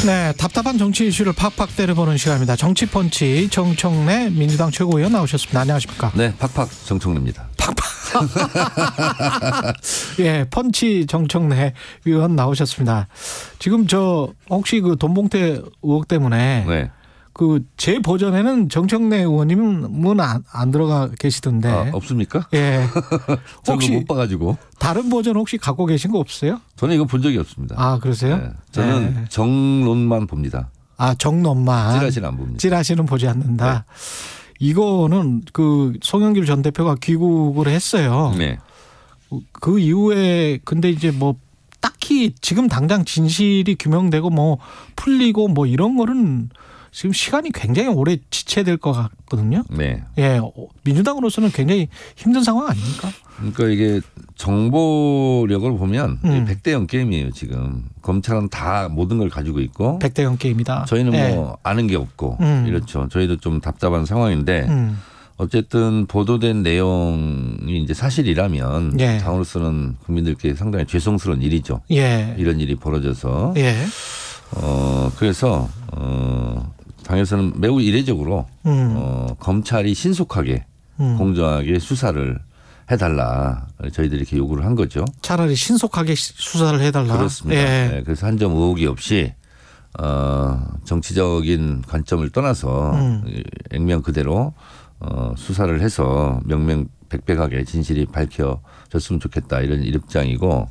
네, 답답한 정치 이슈를 팍팍 때려보는 시간입니다. 정치펀치 정청래 민주당 최고위원 나오셨습니다. 안녕하십니까? 네, 팍팍 정청래입니다. 팍팍. 예, 펀치 정청래 위원 나오셨습니다. 지금 저 혹시 그 돈봉태 의혹 때문에 네. 그 제 버전에는 정청래 의원님은 안 들어가 계시던데. 아, 없습니까? 예. 혹시 못 봐가지고. 다른 버전 혹시 갖고 계신 거 없어요? 저는 이거 본 적이 없습니다. 아, 그러세요? 네. 저는 네. 정론만 봅니다. 아, 정론만. 찌라시는 안 봅니다. 찌라시는 보지 않는다. 네. 이거는 그 송영길 전 대표가 귀국을 했어요. 네. 그 이후에 근데 이제 뭐 딱히 지금 당장 진실이 규명되고 뭐 풀리고 뭐 이런 거는 지금 시간이 굉장히 오래 지체될 것 같거든요. 네. 예, 민주당으로서는 굉장히 힘든 상황 아닙니까? 그러니까 이게 정보력을 보면 100대 0 게임이에요 지금. 검찰은 다 모든 걸 가지고 있고. 100대 0 게임이다. 저희는 예. 뭐 아는 게 없고 이렇죠. 저희도 좀 답답한 상황인데 어쨌든 보도된 내용이 이제 사실이라면 예. 당으로서는 국민들께 상당히 죄송스러운 일이죠. 예. 이런 일이 벌어져서. 예. 그래서 당에서는 매우 이례적으로 검찰이 신속하게 공정하게 수사를 해달라 저희들이 이렇게 요구를 한 거죠. 차라리 신속하게 수사를 해달라. 그렇습니다. 예. 네, 그래서 한 점 의혹이 없이 정치적인 관점을 떠나서 액면 그대로 수사를 해서 명명백백하게 진실이 밝혀졌으면 좋겠다 이런 입장이고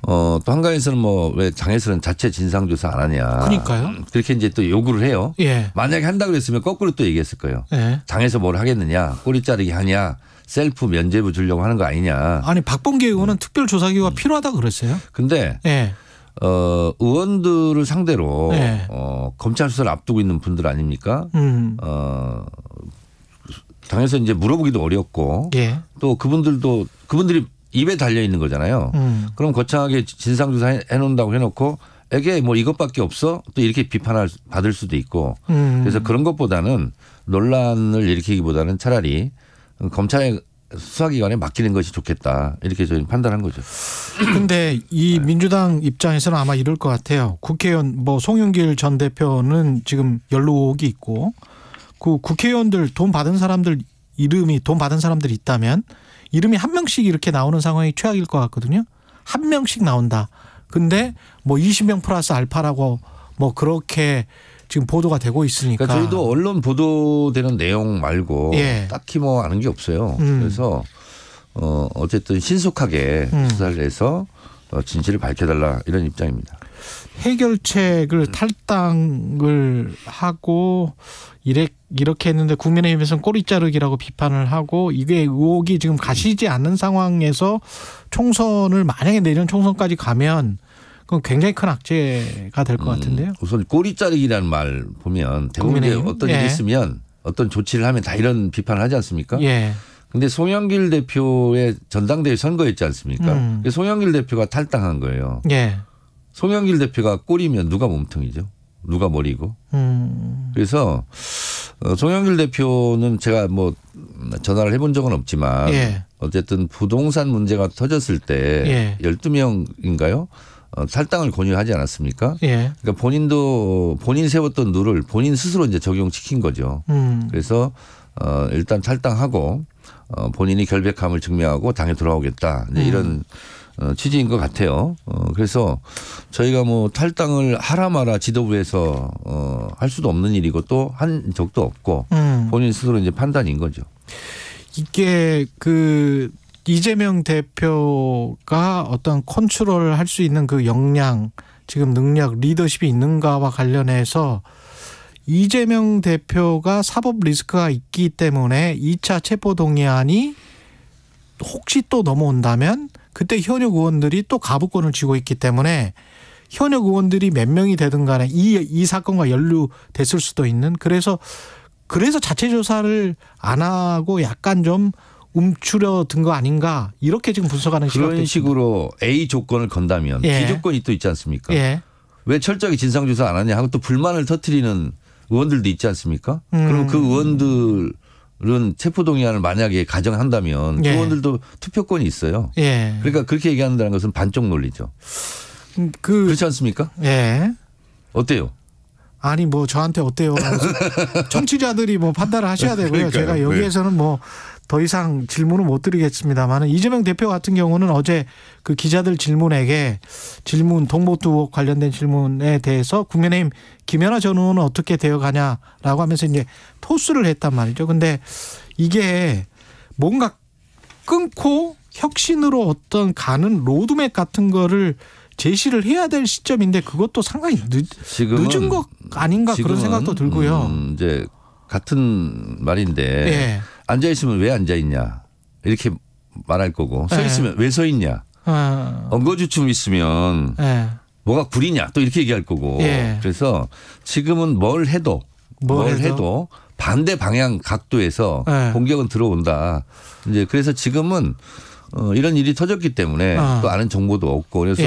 또 한가에서는 뭐 왜 장에서는 자체 진상조사 안 하냐. 그러니까요. 그렇게 이제 또 요구를 해요. 예. 만약에 한다고 그랬으면 거꾸로 또 얘기했을 거예요. 예. 장에서 뭘 하겠느냐. 꼬리 자르기 하냐. 셀프 면죄부 주려고 하는 거 아니냐. 아니 박범계 의원은 특별조사기구가 필요하다고 그랬어요. 근데 예. 의원들을 상대로 네. 검찰 수사를 앞두고 있는 분들 아닙니까? 당에서 이제 물어보기도 어렵고 예. 또 그분들이 입에 달려 있는 거잖아요. 그럼 거창하게 진상조사 해놓는다고 해놓고 에게 뭐 이것밖에 없어? 또 이렇게 비판을 받을 수도 있고 그래서 그런 것보다는 논란을 일으키기보다는 차라리 검찰의 수사기관에 맡기는 것이 좋겠다. 이렇게 저희는 판단한 거죠. 근데 이 민주당 입장에서는 아마 이럴 것 같아요. 국회의원 뭐 송영길 전 대표는 지금 연루 의혹이 있고 그 국회의원들 돈 받은 사람들이 있다면 이름이 한 명씩 이렇게 나오는 상황이 최악일 것 같거든요. 한 명씩 나온다. 근데 뭐 20명 플러스 알파라고 뭐 그렇게 지금 보도가 되고 있으니까. 그러니까 저희도 언론 보도되는 내용 말고 예. 딱히 뭐 아는 게 없어요. 그래서 어쨌든 신속하게 수사를 해서 진실을 밝혀달라 이런 입장입니다. 해결책을 탈당을 하고 이렇게 했는데 국민의힘에서는 꼬리 자르기라고 비판을 하고 이게 의혹이 지금 가시지 않는 상황에서 총선을 만약에 내년 총선까지 가면 그건 굉장히 큰 악재가 될 것 같은데요. 우선 꼬리 자르기라는 말 보면 대부분 이제 어떤 일이 있으면 어떤 조치를 하면 다 이런 비판을 하지 않습니까? 예. 근데 송영길 대표의 전당대회 선거였지 않습니까? 송영길 대표가 탈당한 거예요. 예. 송영길 대표가 꼬리면 누가 몸통이죠? 누가 머리고? 그래서 송영길 대표는 제가 뭐 전화를 해본 적은 없지만 예. 어쨌든 부동산 문제가 터졌을 때 예. 12명인가요? 탈당을 권유하지 않았습니까? 예. 그러니까 본인 세웠던 룰을 본인 스스로 이제 적용시킨 거죠. 그래서 일단 탈당하고 본인이 결백함을 증명하고 당에 돌아오겠다. 이제 이런 취지인 것 같아요. 그래서 저희가 뭐 탈당을 하라 마라 지도부에서 할 수도 없는 일이고 또 한 적도 없고 본인 스스로 이제 판단인 거죠. 이게 그 이재명 대표가 어떤 컨트롤을 할 수 있는 그 역량, 지금 능력, 리더십이 있는가와 관련해서 이재명 대표가 사법 리스크가 있기 때문에 2차 체포동의안이 혹시 또 넘어온다면 그때 현역 의원들이 또 가부권을 쥐고 있기 때문에 현역 의원들이 몇 명이 되든 간에 이 사건과 연루됐을 수도 있는 그래서 자체 조사를 안 하고 약간 좀 움츠려든 거 아닌가 이렇게 지금 분석하는 시각도 그런 식으로 있습니다. A 조건을 건다면 예. B 조건이 또 있지 않습니까? 예. 왜 철저하게 진상조사 안 하냐 하고 또 불만을 터뜨리는 의원들도 있지 않습니까? 그럼 그 의원들 체포동의안을 만약에 가정한다면 예. 의원들도 투표권이 있어요. 예. 그러니까 그렇게 얘기한다는 것은 반쪽 논리죠. 그렇지 않습니까? 예. 어때요? 아니 뭐 저한테 어때요? 청취자들이 뭐 판단을 하셔야 되고요. 그러니까요. 제가 여기에서는 뭐 더 이상 질문을 못 드리겠습니다만 이재명 대표 같은 경우는 어제 그 기자들 동모투 의혹 관련된 질문에 대해서 국민의힘 김연아 전 의원은 어떻게 되어가냐라고 하면서 이제 토스를 했단 말이죠. 근데 이게 뭔가 끊고 혁신으로 어떤 가는 로드맵 같은 거를 제시를 해야 될 시점인데 그것도 상당히 늦은 것 아닌가 그런 생각도 들고요. 이제 같은 말인데 예. 앉아 있으면 왜 앉아 있냐 이렇게 말할 거고 서 있으면 왜 서 있냐 엉거주춤 있으면 뭐가 구리냐 또 이렇게 얘기할 거고 예. 그래서 지금은 뭘 해도 반대 방향 각도에서 공격은 들어온다. 이제 그래서 지금은 이런 일이 터졌기 때문에 또 아는 정보도 없고 그래서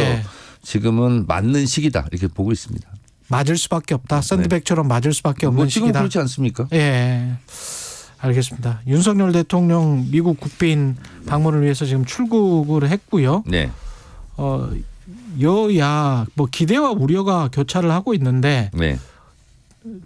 지금은 맞는 시기다 이렇게 보고 있습니다. 맞을 수밖에 없다. 샌드백처럼 맞을 수밖에 없는 지금 시기다. 그렇지 않습니까? 예. 알겠습니다. 윤석열 대통령 미국 국빈 방문을 위해서 지금 출국을 했고요. 네. 여야 뭐 기대와 우려가 교차를 하고 있는데 네.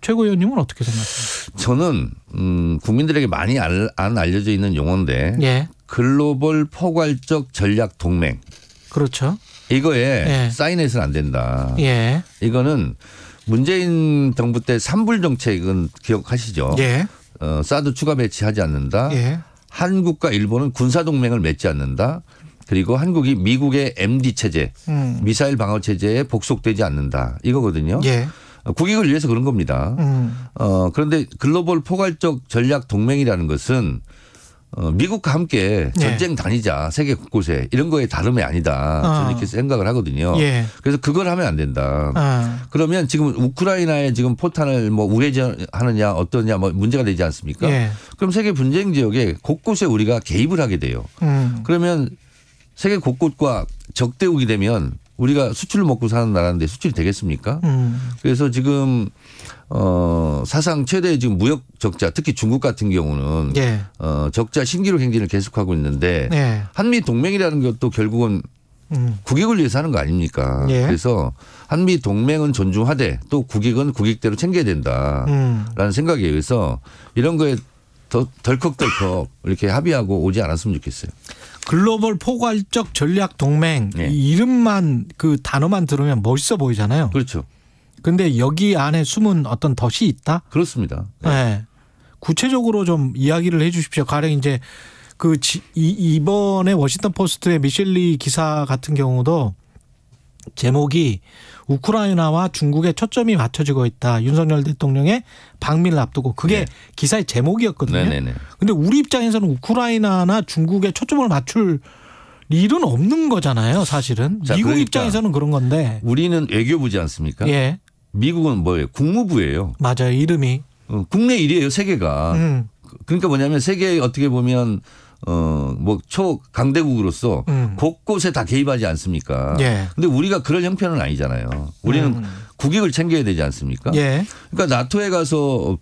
최고위원님은 어떻게 생각하십니까? 저는 국민들에게 많이 안 알려져 있는 용어인데 예. 글로벌 포괄적 전략 동맹. 그렇죠. 이거에 사인해서는 안 된다. 예. 이거는 문재인 정부 때 산불 정책은 기억하시죠? 예. 사드 추가 배치하지 않는다. 예. 한국과 일본은 군사 동맹을 맺지 않는다. 그리고 한국이 미국의 MD 체제, 미사일 방어 체제에 복속되지 않는다. 이거거든요. 예. 국익을 위해서 그런 겁니다. 그런데 글로벌 포괄적 전략 동맹이라는 것은 미국과 함께 전쟁 다니자 세계 곳곳에 이런 거에 다름이 아니다. 저는 이렇게 생각을 하거든요. 예. 그래서 그걸 하면 안 된다. 그러면 지금 우크라이나에 지금 포탄을 뭐 우회전하느냐 어떠냐 뭐 문제가 되지 않습니까? 예. 그럼 세계 분쟁 지역에 곳곳에 우리가 개입을 하게 돼요. 그러면 세계 곳곳과 적대국이 되면 우리가 수출을 먹고 사는 나라인데 수출이 되겠습니까? 그래서 지금 사상 최대의 지금 무역 적자 특히 중국 같은 경우는 적자 신기록 행진을 계속하고 있는데 한미 동맹이라는 것도 결국은 국익을 위해서 하는 거 아닙니까? 그래서 한미 동맹은 존중하되 또 국익은 국익대로 챙겨야 된다라는 생각에 의해서 이런 거에 더 덜컥덜컥 이렇게 합의하고 오지 않았으면 좋겠어요. 글로벌 포괄적 전략 동맹 이 이름만 그 단어만 들으면 멋있어 보이잖아요. 그렇죠. 그런데 여기 안에 숨은 어떤 덫이 있다? 그렇습니다. 네. 구체적으로 좀 이야기를 해 주십시오. 가령 이제 그 이번에 워싱턴 포스트의 미셸리 기사 같은 경우도 제목이 우크라이나와 중국에 초점이 맞춰지고 있다. 윤석열 대통령의 방미를 앞두고 그게 기사의 제목이었거든요. 그런데 우리 입장에서는 우크라이나나 중국에 초점을 맞출 일은 없는 거잖아요. 사실은. 자, 미국 그러니까 입장에서는 그런 건데. 우리는 외교부지 않습니까? 예. 미국은 뭐예요? 국무부예요. 맞아요. 이름이. 국내 일이에요. 세계가. 그러니까 뭐냐면 세계에 어떻게 보면 뭐 초강대국으로서 곳곳에 다 개입하지 않습니까? 근데 우리가 그런 형편은 아니잖아요. 우리는 국익을 챙겨야 되지 않습니까? 그러니까 나토에 가서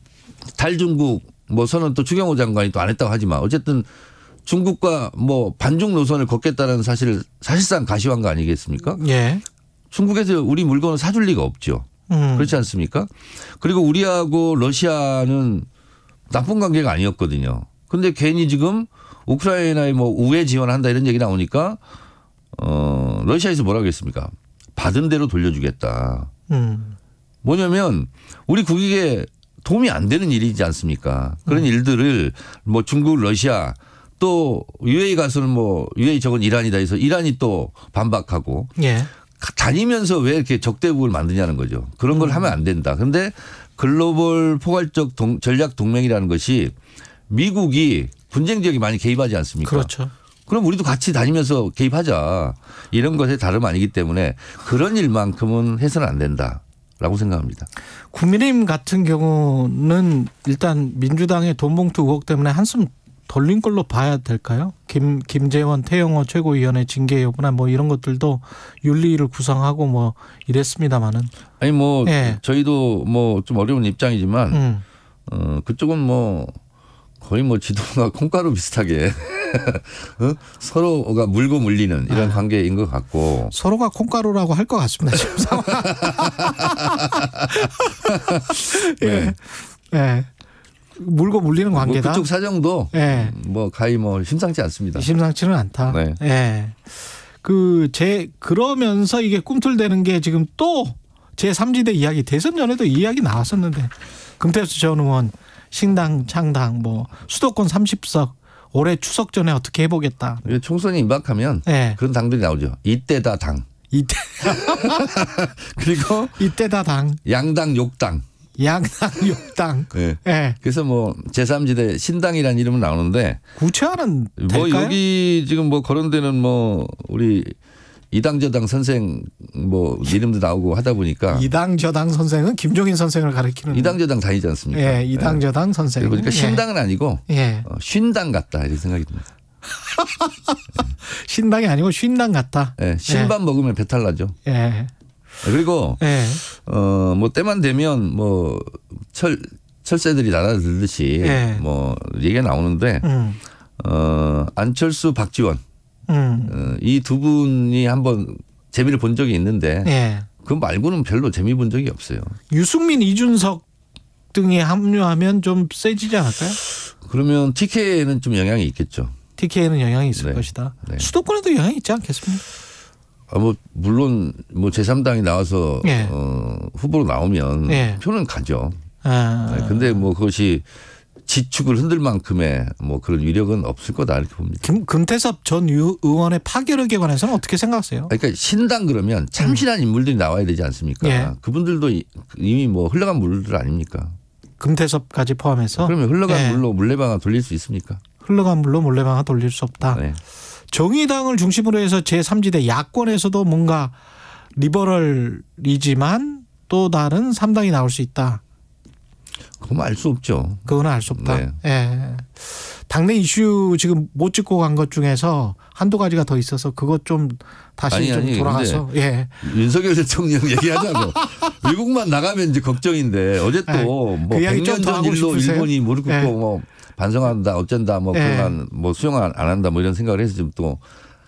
탈중국 뭐 선언 또 추경호 장관이 또 안 했다고 하지만 어쨌든 중국과 뭐 반중 노선을 걷겠다는 사실상 가시화한 거 아니겠습니까? 중국에서 우리 물건을 사줄 리가 없죠. 그렇지 않습니까? 그리고 우리하고 러시아는 나쁜 관계가 아니었거든요. 그런데 괜히 지금 우크라이나에 뭐 우회 지원한다 이런 얘기 나오니까 러시아에서 뭐라고 했습니까? 받은 대로 돌려주겠다. 뭐냐면 우리 국익에 도움이 안 되는 일이지 않습니까? 그런 일들을 뭐 중국, 러시아 또 UAE 가서는 뭐 UAE 저건 이란이다 해서 이란이 또 반박하고 다니면서 왜 이렇게 적대국을 만드냐는 거죠. 그런 걸 하면 안 된다. 그런데 글로벌 포괄적 전략 동맹이라는 것이 미국이 분쟁 지역에 많이 개입하지 않습니까? 그렇죠. 그럼 우리도 같이 다니면서 개입하자. 이런 것에 다름 아니기 때문에 그런 일만큼은 해서는 안 된다라고 생각합니다. 국민의힘 같은 경우는 일단 민주당의 돈봉투 의혹 때문에 한숨 돌린 걸로 봐야 될까요? 김재원 태영호 최고위원회 징계 여부나 뭐 이런 것들도 윤리를 구성하고 뭐 이랬습니다마는. 아니 뭐 저희도 뭐 좀 어려운 입장이지만 그쪽은 뭐 거의 뭐 지도부가 콩가루 비슷하게 서로가 물고 물리는 이런 관계인 것 같고. 서로가 콩가루라고 할 것 같습니다. 지금 상황. 예. 예. 물고 물리는 관계다. 뭐 그쪽 사정도 예. 뭐 가히 뭐 심상치 않습니다. 심상치는 않다. 네. 예. 그러면서 이게 꿈틀대는 게 지금 또 제3지대 이야기 대선 전에도 이야기 나왔었는데 금태섭 전 의원 신당 창당 뭐 수도권 30석 올해 추석 전에 어떻게 해보겠다. 총선이 임박하면 네. 그런 당들이 나오죠. 이때다 당. 이때. 그리고 이때다 당. 양당 욕당. 양당 욕당. 네. 네. 그래서 뭐 제3지대 신당이라는 이름은 나오는데 구체화는 될까요? 뭐 여기 지금 뭐 거론되는 뭐 우리 이당저당 선생 뭐 이름도 나오고 하다 보니까 이당저당 선생은 김종인 선생을 가리키는 이당저당 다니지 않습니까? 예, 이당저당 선생. 그러니까 신당은 아니고 쉰당 같다 이런 생각이 듭니다. 신당이 아니고 쉰당 같다. 예, 신밥 먹으면 배탈 나죠. 예. 그리고 뭐 때만 되면 뭐 철새들이 날아들듯이 뭐 얘기가 나오는데 안철수 박지원 이 두 분이 한번 재미를 본 적이 있는데 그 말고는 별로 재미 본 적이 없어요. 유승민, 이준석 등이 합류하면 좀 세지지 않을까요? 그러면 TK에는 좀 영향이 있겠죠. TK에는 영향이 있을 것이다. 네. 수도권에도 영향이 있지 않겠습니까? 뭐 물론 뭐 제3당이 나와서 후보로 나오면 표는 가죠. 근데 뭐 그것이 지축을 흔들 만큼의 뭐 그런 위력은 없을 거다 이렇게 봅니다. 금태섭 전 의원의 파결에 관해서는 어떻게 생각하세요? 그러니까 신당 그러면 참신한 인물들이 나와야 되지 않습니까? 그분들도 이미 뭐 흘러간 물들 아닙니까? 금태섭까지 포함해서. 그러면 흘러간 물로 물레방아 돌릴 수 있습니까? 흘러간 물로 물레방아 돌릴 수 없다. 네. 정의당을 중심으로 해서 제3지대 야권에서도 뭔가 리버럴이지만 또 다른 3당이 나올 수 있다. 그건 알 수 없죠. 그건 알 수 없다. 네. 예. 당내 이슈 지금 못 짚고 간 것 중에서 한두 가지가 더 있어서 그것 좀 다시 좀 돌아가서. 윤석열 대통령 얘기하자고. 외국만 나가면 이제 걱정인데 어제 또 뭐 100년 전 일로 일본이 무릎 꿇고 뭐 반성한다 어쩐다 뭐 그런 뭐 수용 안 한다 뭐 이런 생각을 해서 좀 또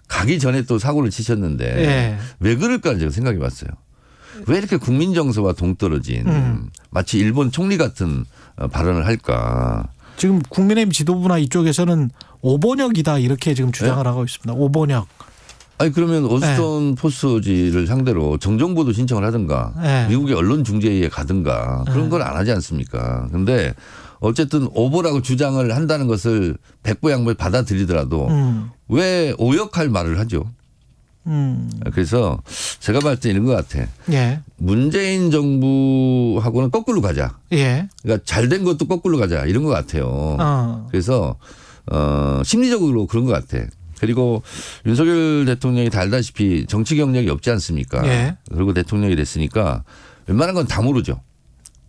가기 전에 또 사고를 치셨는데 왜 그럴까 제가 생각해 봤어요. 왜 이렇게 국민 정서와 동떨어진 마치 일본 총리 같은 발언을 할까. 지금 국민의힘 지도부나 이쪽에서는 오번역이다 이렇게 지금 주장을 하고 있습니다. 오번역. 아니 그러면 오스턴 포스지를 상대로 정정보도 신청을 하든가 미국의 언론 중재위에 가든가 그런 걸 안 하지 않습니까. 그런데 어쨌든 오보라고 주장을 한다는 것을 백보양보에 받아들이더라도 왜 오역할 말을 하죠. 그래서 제가 봤을 때 이런 것 같아. 문재인 정부하고는 거꾸로 가자. 그러니까 잘된 것도 거꾸로 가자 이런 것 같아요. 그래서 심리적으로 그런 것 같아. 그리고 윤석열 대통령이 다 알다시피 정치 경력이 없지 않습니까? 그리고 대통령이 됐으니까 웬만한 건 다 모르죠.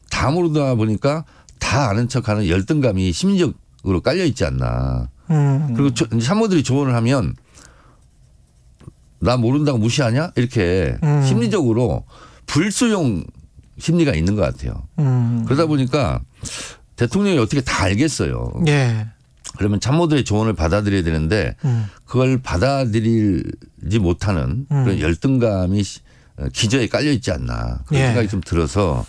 다 모르다 보니까 다 아는 척하는 열등감이 심리적으로 깔려 있지 않나. 그리고 참모들이 조언을 하면 나 모른다고 무시하냐? 이렇게 심리적으로 불수용 심리가 있는 것 같아요. 그러다 보니까 대통령이 어떻게 다 알겠어요. 그러면 참모들의 조언을 받아들여야 되는데 그걸 받아들이지 못하는 그런 열등감이 기저에 깔려 있지 않나. 그런 생각이 좀 들어서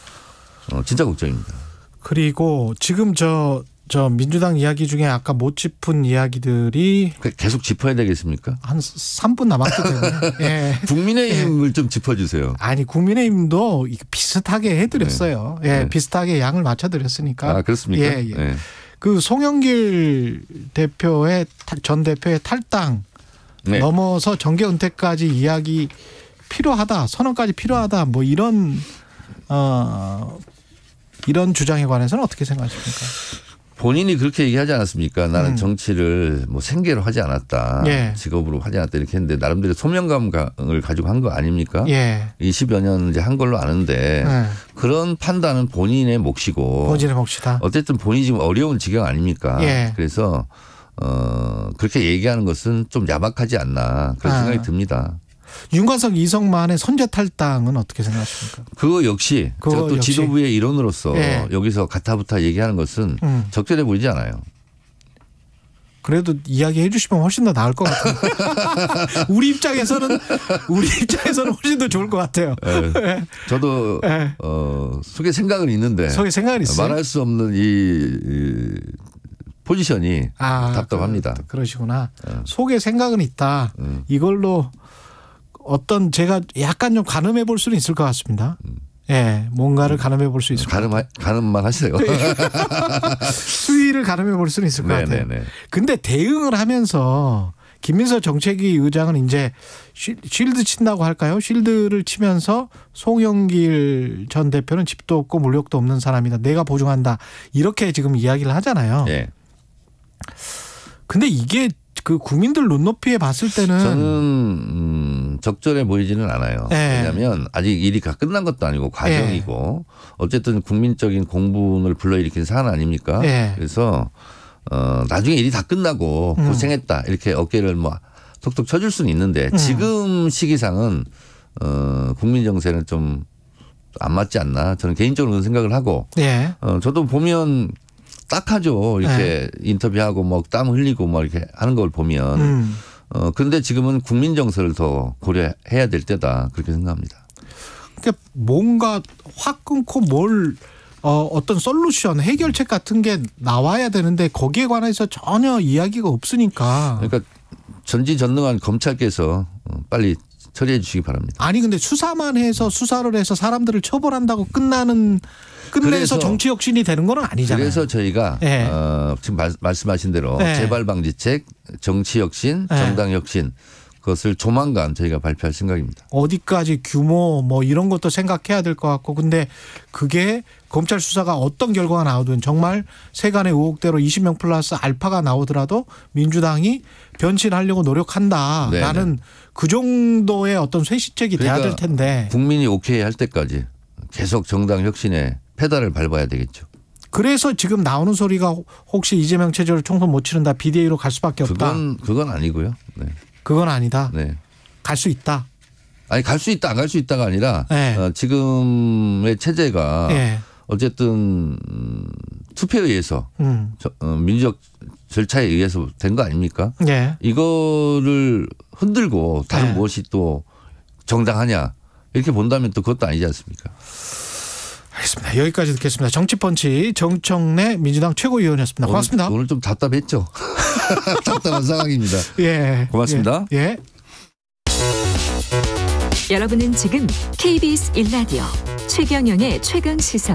진짜 걱정입니다. 그리고 지금 저 민주당 이야기 중에 아까 못 짚은 이야기들이 계속 짚어야 되겠습니까? 한 3분 남았기 때문에. 국민의힘을 좀 짚어주세요. 아니 국민의힘도 비슷하게 해드렸어요. 비슷하게 양을 맞춰드렸으니까. 아 그렇습니까? 그 송영길 대표의 전 대표의 탈당 넘어서 정계 은퇴까지 이야기 필요하다, 선언까지 필요하다, 뭐 이런 주장에 관해서는 어떻게 생각하십니까? 본인이 그렇게 얘기하지 않았습니까? 나는 정치를 뭐 생계로 하지 않았다. 직업으로 하지 않았다 이렇게 했는데 나름대로 소명감을 가지고 한 거 아닙니까? 20여 년 이제 한 걸로 아는데 그런 판단은 본인의 몫이고. 본인의 몫이다. 어쨌든 본인이 지금 어려운 지경 아닙니까? 그래서 그렇게 얘기하는 것은 좀 야박하지 않나 그런 생각이 듭니다. 윤관석, 이성만의 선제 탈당은 어떻게 생각하십니까? 그거 역시 제가 또 지도부의 일원으로서 여기서 가타부타 얘기하는 것은 적절해 보이지 않아요. 그래도 이야기해 주시면 훨씬 더 나을 것 같아요. 우리 입장에서는 훨씬 더 좋을 것 같아요. 네. 저도 속에 생각은 있는데 속에 생각은 있어요. 말할 수 없는 이 포지션이 답답합니다. 그러시구나. 속에 생각은 있다. 이걸로 어떤 제가 약간 좀 가늠해 볼 수는 있을 것 같습니다. 예, 뭔가를 가늠해 볼 수 있을 것 같아요. 가늠만 하세요. 수위를 가늠해 볼 수는 있을 것 같아요. 근데 대응을 하면서 김민석 정책위 의장은 이제 쉴드 친다고 할까요? 쉴드를 치면서 송영길 전 대표는 집도 없고 물욕도 없는 사람이다. 내가 보증한다. 이렇게 지금 이야기를 하잖아요. 네. 근데 이게 그 국민들 눈높이에 봤을 때는 저는 적절해 보이지는 않아요. 네. 왜냐하면 아직 일이 다 끝난 것도 아니고 과정이고 어쨌든 국민적인 공분을 불러일으킨 사안 아닙니까? 네. 그래서 나중에 일이 다 끝나고 고생했다 이렇게 어깨를 뭐 톡톡 쳐줄 수는 있는데 지금 시기상은 국민 정세는 좀 안 맞지 않나 저는 개인적으로 그런 생각을 하고 네. 저도 보면 딱하죠. 이렇게 인터뷰하고 뭐 땀 흘리고 뭐 이렇게 하는 걸 보면. 그런데 지금은 국민 정서를 더 고려해야 될 때다. 그렇게 생각합니다. 그러니까 뭔가 확 끊고 어떤 솔루션, 해결책 같은 게 나와야 되는데 거기에 관해서 전혀 이야기가 없으니까. 그러니까 전지전능한 검찰께서 빨리 처리해 주시기 바랍니다. 아니 근데 수사만 해서 수사를 해서 사람들을 처벌한다고 끝내서 정치 혁신이 되는 건 아니잖아요. 그래서 저희가 네. 지금 말씀하신 대로 네. 재발방지책, 정치 혁신, 정당 혁신 그것을 조만간 저희가 발표할 생각입니다. 어디까지 규모 뭐 이런 것도 생각해야 될 것 같고 근데 그게 검찰 수사가 어떤 결과가 나오든 정말 세간의 의혹대로 20명 플러스 알파가 나오더라도 민주당이 변신하려고 노력한다라는 네네. 그 정도의 어떤 쇄신책이 돼야 될 텐데. 국민이 오케이 할 때까지 계속 정당 혁신에 페달을 밟아야 되겠죠. 그래서 지금 나오는 소리가 혹시 이재명 체제로 총선 못 치른다 비대위로 갈 수밖에 없다. 그건 아니고요. 네. 그건 아니다. 네. 갈 수 있다. 아니 갈 수 있다 안 갈 수 있다가 아니라 네. 지금의 체제가 네. 어쨌든 투표에 의해서 민주적 절차에 의해서 된 거 아닙니까? 네. 이거를 흔들고 다른 무엇이 또 정당하냐 이렇게 본다면 또 그것도 아니지 않습니까? 알겠습니다. 여기까지 듣겠습니다. 정치펀치 정청래 민주당 최고위원이었습니다. 고맙습니다. 오늘 좀 답답했죠. 답답한 상황입니다. 예, 고맙습니다. 예. 여러분은 지금 KBS 1라디오 최경영의 최강시사